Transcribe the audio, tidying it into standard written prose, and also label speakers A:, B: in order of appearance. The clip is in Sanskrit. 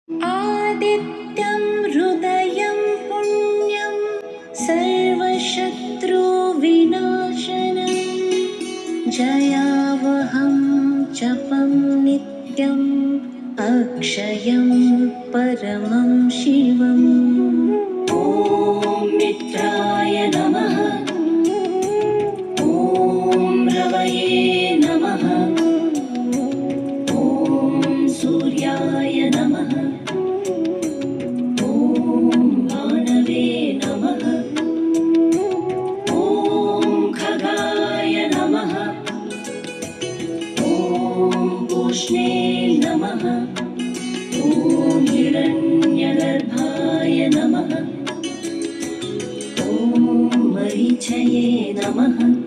A: आदित्यं हृदयं पुण्यं सर्वशत्रुविनाशनं जयावहं जपं नित्यम् अक्षयं परमं शिवम् ॐ मित्राय नमः। ॐ रवये नमः। ॐ सूर्याय नमः। ॐ भानवे नमः। ॐ खगाय नमः। ॐ पूष्णे नमः। ॐ हिरण्यगर्भाय नमः। ॐ मरीचये नमः।